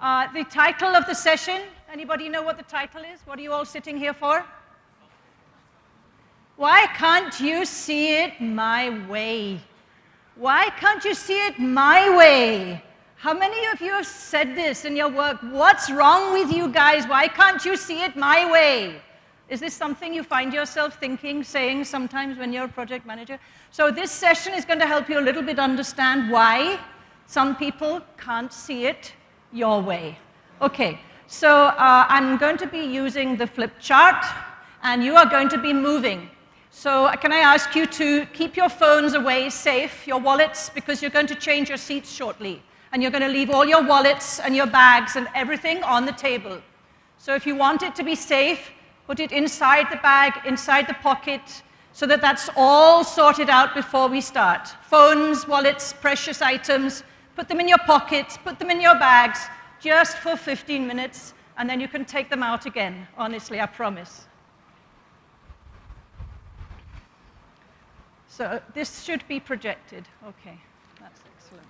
The title of the session, anybody know what the title is? What are you all sitting here for? Why can't you see it my way? Why can't you see it my way? How many of you have said this in your work? What's wrong with you guys? Why can't you see it my way? Is this something you find yourself thinking, saying sometimes when you're a project manager? So this session is going to help you a little bit understand why some people can't see it your way. Okay, so I'm going to be using the flip chart, and you are going to be moving. So can I ask you to keep your phones away, safe, your wallets, because you're going to change your seats shortly. And you're going to leave all your wallets and your bags and everything on the table. So if you want it to be safe, put it inside the bag, inside the pocket, so that that's all sorted out before we start. Phones, wallets, precious items, put them in your pockets, put them in your bags, just for 15 minutes, and then you can take them out again. Honestly, I promise. So this should be projected. Okay, that's excellent.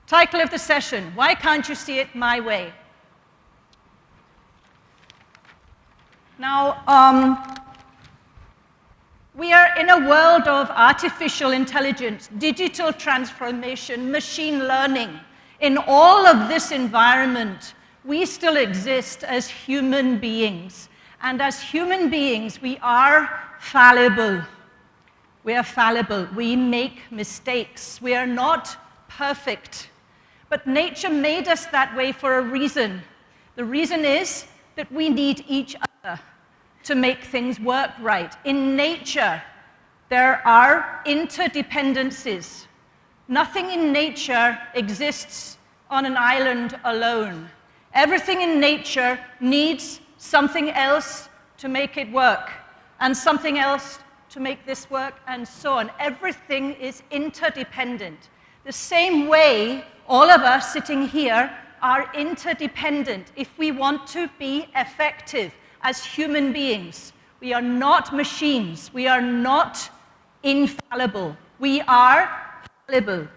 Title of the session, why can't you see it my way? Now, we are in a world of artificial intelligence, digital transformation, machine learning. In all of this environment, we still exist as human beings. And as human beings, we are fallible. We are fallible. We make mistakes. We are not perfect. But nature made us that way for a reason. The reason is that we need each other to make things work right. In nature, there are interdependencies. Nothing in nature exists on an island alone. Everything in nature needs something else to make it work, and something else to make this work, and so on. Everything is interdependent. The same way, all of us sitting here are interdependent if we want to be effective as human beings. We are not machines. We are not infallible. We are fallible.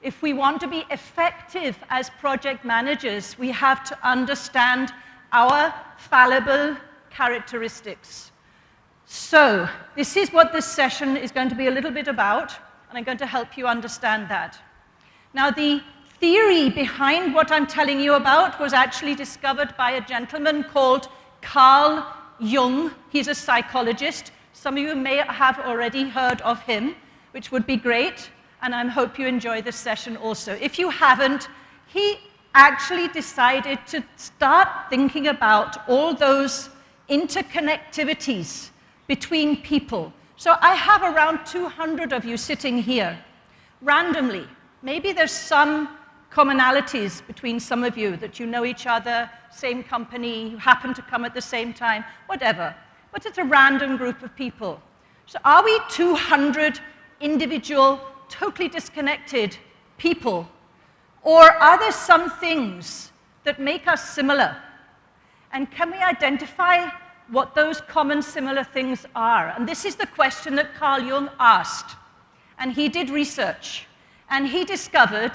If we want to be effective as project managers, we have to understand our fallible characteristics. So, this is what this session is going to be a little bit about, and I'm going to help you understand that. Now, the theory behind what I'm telling you about was actually discovered by a gentleman called Carl Jung. He's a psychologist. Some of you may have already heard of him, which would be great, and I hope you enjoy this session also. If you haven't, he actually decided to start thinking about all those interconnectivities between people. So I have around 200 of you sitting here, randomly. Maybe there's some commonalities between some of you, that you know each other, same company, you happen to come at the same time, whatever. But it's a random group of people. So are we 200 individual, totally disconnected people? Or are there some things that make us similar? And can we identify what those common similar things are? And this is the question that Carl Jung asked. And he did research. And he discovered,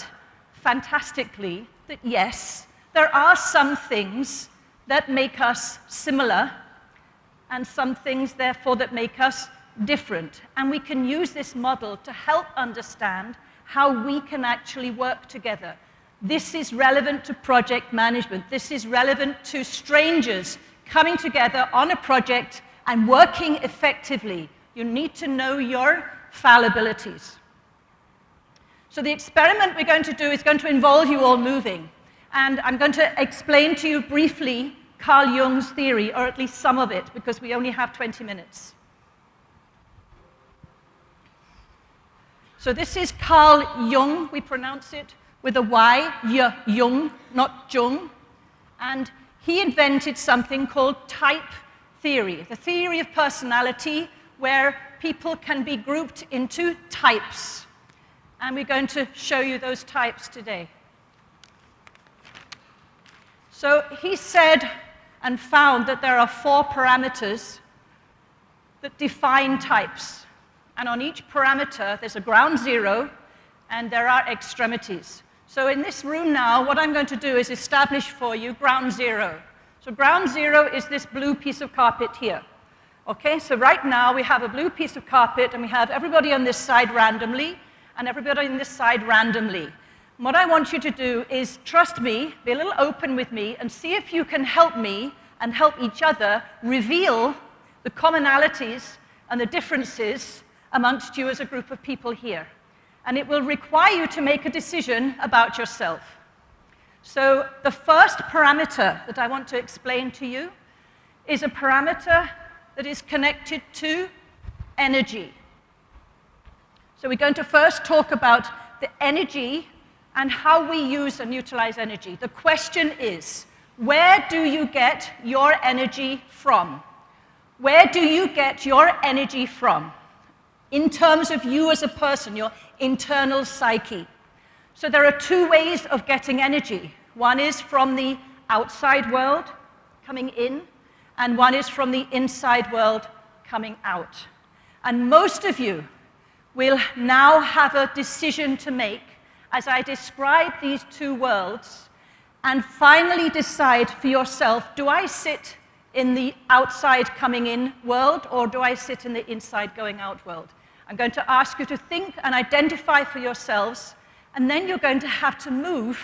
fantastically, that yes, there are some things that make us similar, and some things, therefore, that make us different. And we can use this model to help understand how we can actually work together. This is relevant to project management. This is relevant to strangers coming together on a project and working effectively. You need to know your fallibilities. So the experiment we're going to do is going to involve you all moving. And I'm going to explain to you briefly Carl Jung's theory, or at least some of it, because we only have 20 minutes. So this is Carl Jung. We pronounce it with a Y, Jung, not Jung. And he invented something called type theory, the theory of personality, where people can be grouped into types. And we're going to show you those types today. So he said and found that there are 4 parameters that define types. And on each parameter, there's a ground zero, and there are extremities. So in this room now, what I'm going to do is establish for you ground zero. So ground zero is this blue piece of carpet here. Okay, so right now we have a blue piece of carpet, and we have everybody on this side randomly, and everybody on this side randomly. And what I want you to do is trust me, be a little open with me, and see if you can help me and help each other reveal the commonalities and the differences amongst you as a group of people here. And it will require you to make a decision about yourself. So the first parameter that I want to explain to you is a parameter that is connected to energy. So we're going to first talk about the energy and how we use and utilize energy. The question is, where do you get your energy from? Where do you get your energy from? In terms of you as a person, your internal psyche. So there are two ways of getting energy. One is from the outside world coming in, and one is from the inside world coming out. And most of you will now have a decision to make as I describe these two worlds, and finally decide for yourself, do I sit in the outside coming in world, or do I sit in the inside going out world? I'm going to ask you to think and identify for yourselves, and then you're going to have to move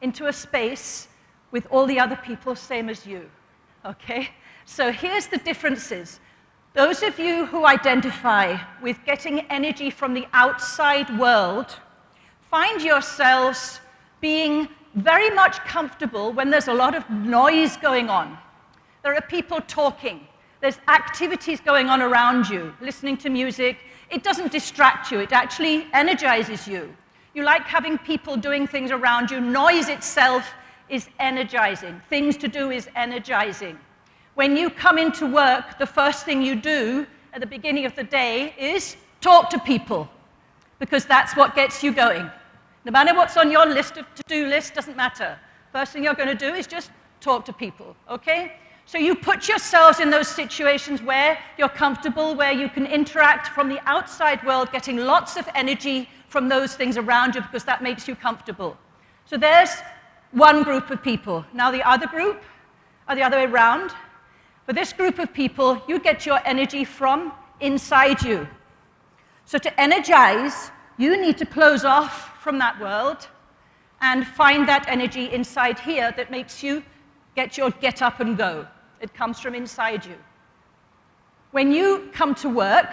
into a space with all the other people same as you, okay? So here's the differences. Those of you who identify with getting energy from the outside world, find yourselves being very much comfortable when there's a lot of noise going on. There are people talking. There's activities going on around you, listening to music. It doesn't distract you. It actually energizes you. You like having people doing things around you. Noise itself is energizing. Things to do is energizing. When you come into work, the first thing you do at the beginning of the day is talk to people, because that's what gets you going. No matter what's on your list of to-do list, doesn't matter. First thing you're going to do is just talk to people, okay? So you put yourselves in those situations where you're comfortable, where you can interact from the outside world, getting lots of energy from those things around you, because that makes you comfortable. So there's one group of people. Now the other group are the other way around. For this group of people, you get your energy from inside you. So to energize, you need to close off from that world and find that energy inside here that makes you get up and go. It comes from inside you. When you come to work,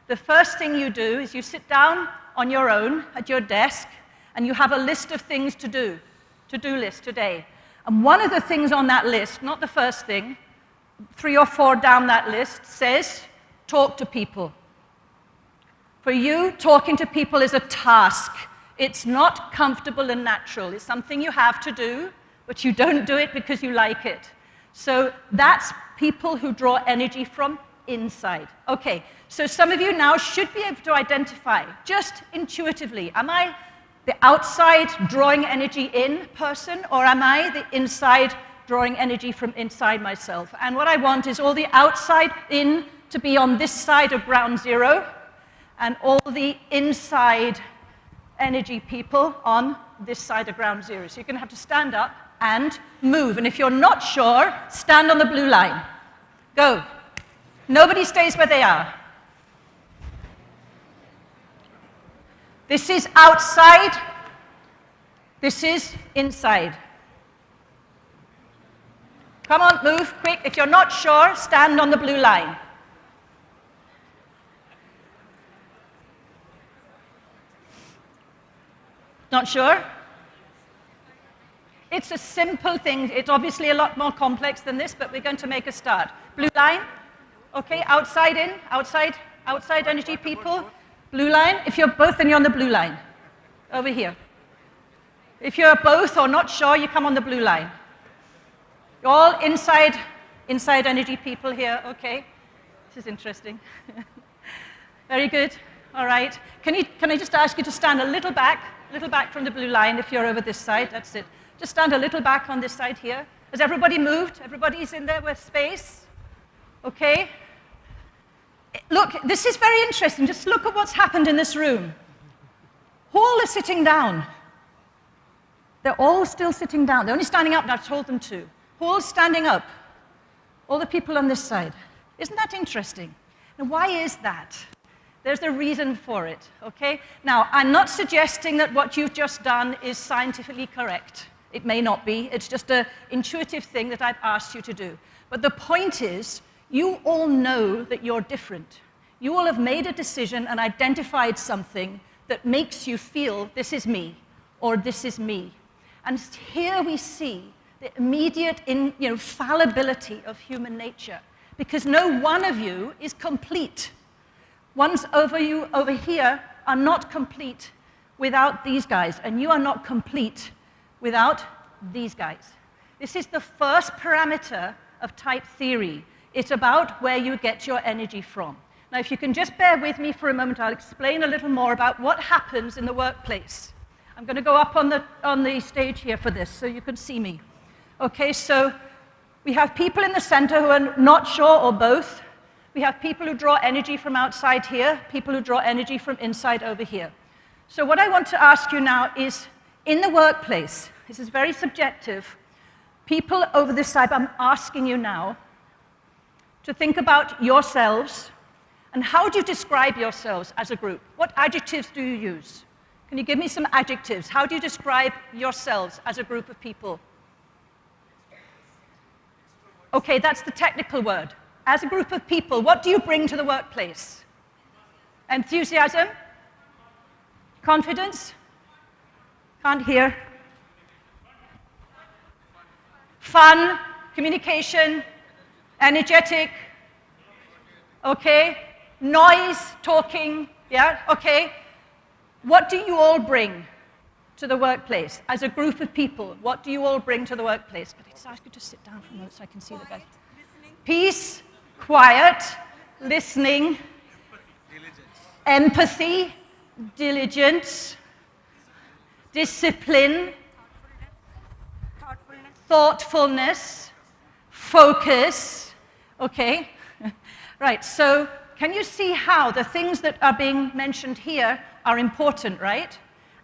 the first thing you do is you sit down on your own at your desk, and you have a list of things to do, to-do list today. And one of the things on that list, not the first thing, 3 or 4 down that list, says, talk to people. For you, talking to people is a task. It's not comfortable and natural. It's something you have to do, but you don't do it because you like it. So that's people who draw energy from inside. Okay, so some of you now should be able to identify, just intuitively, am I the outside drawing energy in person, or am I the inside drawing energy from inside myself? And what I want is all the outside in to be on this side of ground zero, and all the inside energy people on this side of ground zero. So you're going to have to stand up and move. And if you're not sure, stand on the blue line. Go. Nobody stays where they are. This is outside. This is inside. Come on, move, quick. If you're not sure, stand on the blue line. Not sure? It's a simple thing. It's obviously a lot more complex than this, but we're going to make a start. Blue line. Okay, outside in, outside energy people. Blue line. If you're both, then you're on the blue line. Over here. If you're both or not sure, you come on the blue line. You're all inside energy people here. Okay. This is interesting. Very good. All right. Can I just ask you to stand a little back from the blue line if you're over this side? That's it. Just stand a little back on this side here. Has everybody moved? Everybody's in there with space? Okay. Look, this is very interesting. Just look at what's happened in this room. All are sitting down. They're all still sitting down. They're only standing up, and I've told them to. Who's standing up? All the people on this side. Isn't that interesting? Now, why is that? There's a reason for it, okay? Now, I'm not suggesting that what you've just done is scientifically correct. It may not be. It's just an intuitive thing that I've asked you to do. But the point is, you all know that you're different. You all have made a decision and identified something that makes you feel, this is me, or this is me. And here we see the immediate fallibility of human nature, because no one of you is complete. Ones over here are not complete without these guys, and you are not complete without these guys. This is the first parameter of type theory. It's about where you get your energy from. Now, if you can just bear with me for a moment, I'll explain a little more about what happens in the workplace. I'm going to go up on the stage here for this, so you can see me. Okay, so we have people in the center who are not sure, or both. We have people who draw energy from outside here, people who draw energy from inside over here. So what I want to ask you now is, in the workplace, this is very subjective, people over this side, I'm asking you now to think about yourselves, and how do you describe yourselves as a group? What adjectives do you use? Can you give me some adjectives? How do you describe yourselves as a group of people? Okay, that's the technical word. As a group of people, what do you bring to the workplace? Enthusiasm? Confidence? Can't hear. Fun? Communication? Energetic? Okay. Noise? Talking? Yeah, okay. What do you all bring to the workplace? As a group of people, what do you all bring to the workplace? Could I just ask you to sit down for a moment so I can see the guys? Peace, quiet, listening, empathy, diligence, discipline, thoughtfulness, focus. Okay, right, so can you see how the things that are being mentioned here are important, right?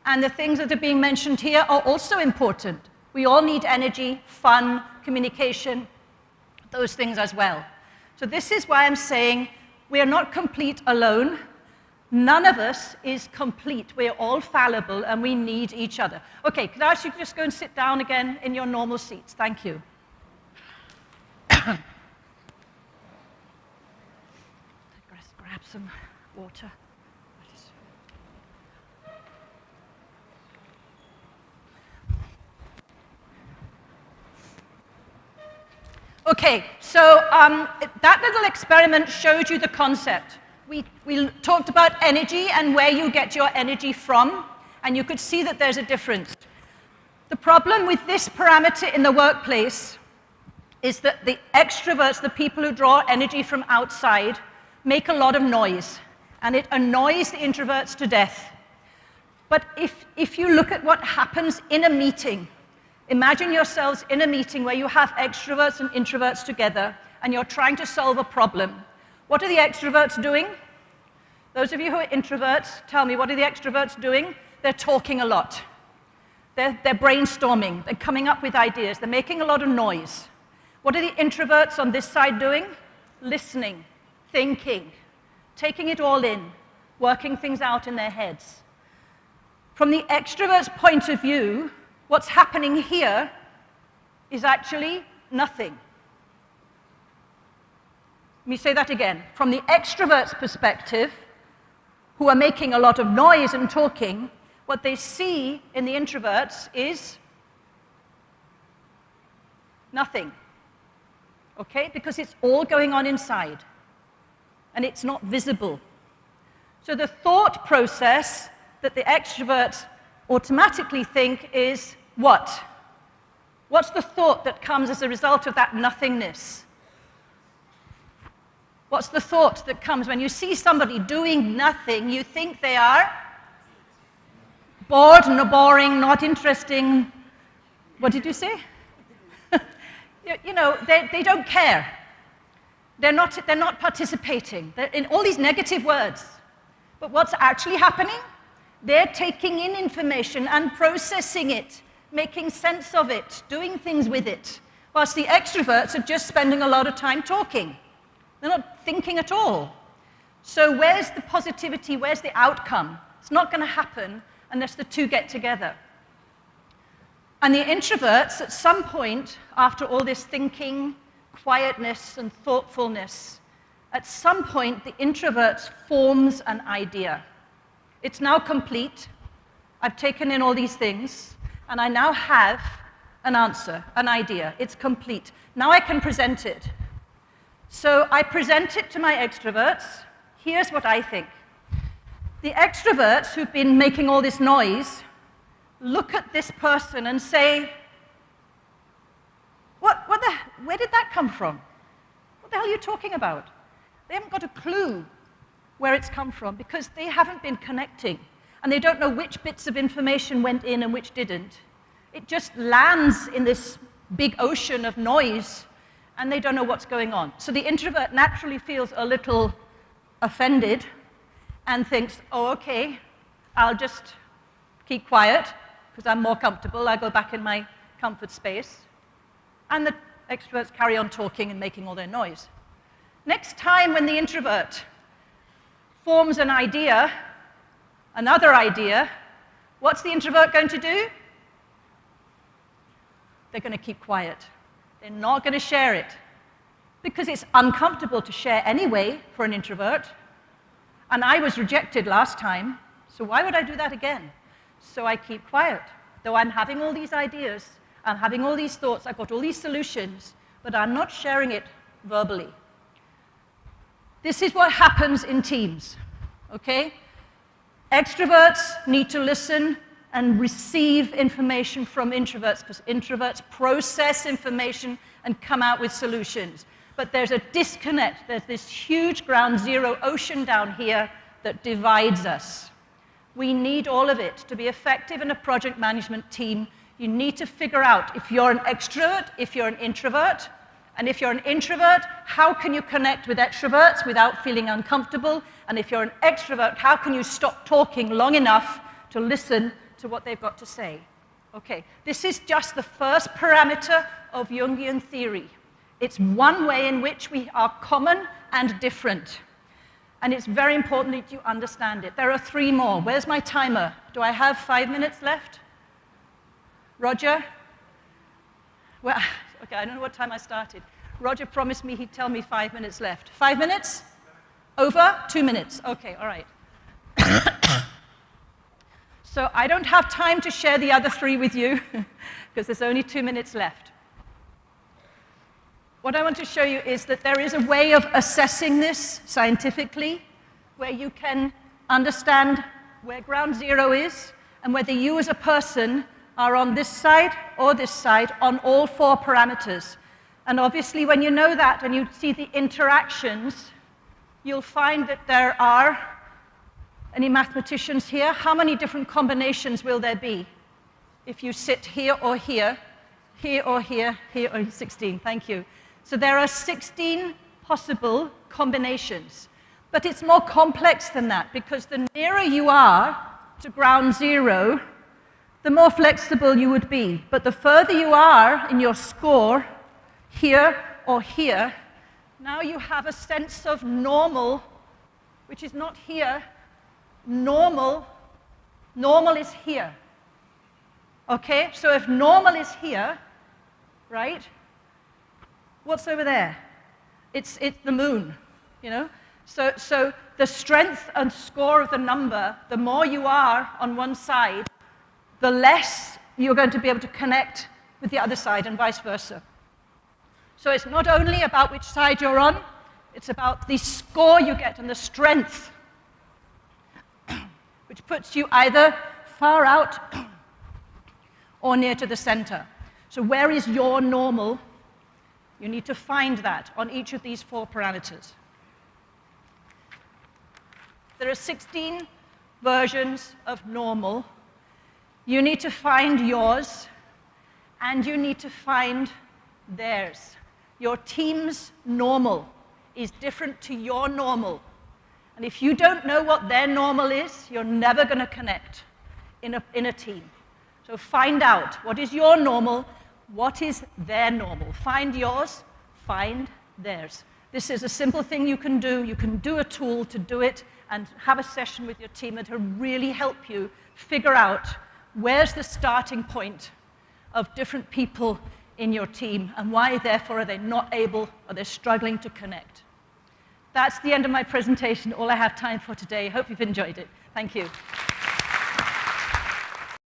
And the things that are being mentioned here are also important. We all need energy, fun, communication, those things as well. So this is why I'm saying we are not complete alone. None of us is complete. We're all fallible, and we need each other. Okay, could I ask you to just go and sit down again in your normal seats? Thank you. Grab some water. Okay, so that little experiment showed you the concept. We talked about energy and where you get your energy from, and you could see that there's a difference. The problem with this parameter in the workplace is that the extroverts, the people who draw energy from outside, make a lot of noise, and it annoys the introverts to death. But if you look at what happens in a meeting, imagine yourselves in a meeting where you have extroverts and introverts together, and you're trying to solve a problem. What are the extroverts doing? Those of you who are introverts, tell me, what are the extroverts doing? They're talking a lot. They're brainstorming. They're coming up with ideas. They're making a lot of noise. What are the introverts on this side doing? Listening, thinking, taking it all in, working things out in their heads. From the extrovert's point of view, what's happening here is actually nothing. Let me say that again. From the extrovert's perspective, who are making a lot of noise and talking, what they see in the introverts is nothing. Okay? Because it's all going on inside, and it's not visible. So the thought process that the extroverts automatically think is what? What's the thought that comes as a result of that nothingness? What's the thought that comes when you see somebody doing nothing? You think they are bored, boring, not interesting. What did you say? You know, they don't care. They're not participating. They're in all these negative words. But what's actually happening? They're taking in information and processing it making sense of it, doing things with it, whilst the extroverts are just spending a lot of time talking. They're not thinking at all. So where's the positivity? Where's the outcome? It's not going to happen unless the two get together. And the introverts, at some point, after all this thinking, quietness, and thoughtfulness, at some point, the introverts forms an idea. It's now complete. I've taken in all these things, and I now have an answer, an idea. It's complete. Now I can present it. So I present it to my extroverts. Here's what I think. The extroverts who've been making all this noise look at this person and say, where did that come from? What the hell are you talking about? They haven't got a clue where it's come from because they haven't been connecting. And they don't know which bits of information went in and which didn't. It just lands in this big ocean of noise, and they don't know what's going on. So the introvert naturally feels a little offended and thinks, oh, okay, I'll just keep quiet because I'm more comfortable. I'll go back in my comfort space. And the extroverts carry on talking and making all their noise. Next time when the introvert forms an idea, another idea, what's the introvert going to do? They're going to keep quiet. They're not going to share it because it's uncomfortable to share anyway for an introvert. And I was rejected last time, so why would I do that again? So I keep quiet. Though I'm having all these ideas, I'm having all these thoughts, I've got all these solutions, but I'm not sharing it verbally. This is what happens in teams, okay? Extroverts need to listen and receive information from introverts because introverts process information and come out with solutions. But there's a disconnect. There's this huge ground zero ocean down here that divides us. We need all of it. To be effective in a project management team, you need to figure out if you're an extrovert, if you're an introvert, and if you're an introvert, how can you connect with extroverts without feeling uncomfortable? And if you're an extrovert, how can you stop talking long enough to listen to what they've got to say? Okay, this is just the first parameter of Jungian theory. It's one way in which we are common and different. And it's very important that you understand it. There are 3 more. Where's my timer? Do I have 5 minutes left? Roger? Well, okay, I don't know what time I started. Roger promised me he'd tell me 5 minutes left. 5 minutes? Over? 2 minutes. Okay, all right. So I don't have time to share the other 3 with you because there's only 2 minutes left. What I want to show you is that there is a way of assessing this scientifically where you can understand where ground zero is and whether you as a person are on this side or this side on all 4 parameters. And obviously when you know that and you see the interactions, you'll find that there are, any mathematicians here, how many different combinations will there be if you sit here or here, here or here, here or 16, thank you. So there are 16 possible combinations. But it's more complex than that, because the nearer you are to ground zero, the more flexible you would be. But the further you are in your score, here or here, now you have a sense of normal, which is not here. Normal is here. Okay? So if normal is here, right? What's over there? It's the moon, you know? So the strength and score of the number, the more you are on one side, the less you're going to be able to connect with the other side and vice versa. So it's not only about which side you're on, it's about the score you get and the strength, which puts you either far out or near to the center. So where is your normal? You need to find that on each of these 4 parameters. There are 16 versions of normal. You need to find yours, and you need to find theirs. Your team's normal is different to your normal. And if you don't know what their normal is, you're never going to connect in a team. So find out what is your normal, what is their normal. Find yours, find theirs. This is a simple thing you can do. You can do a tool to do it and have a session with your team that will really help you figure out where's the starting point of different people in your team and why, therefore, are they not able or they're struggling to connect. That's the end of my presentation, all I have time for today. Hope you've enjoyed it. Thank you.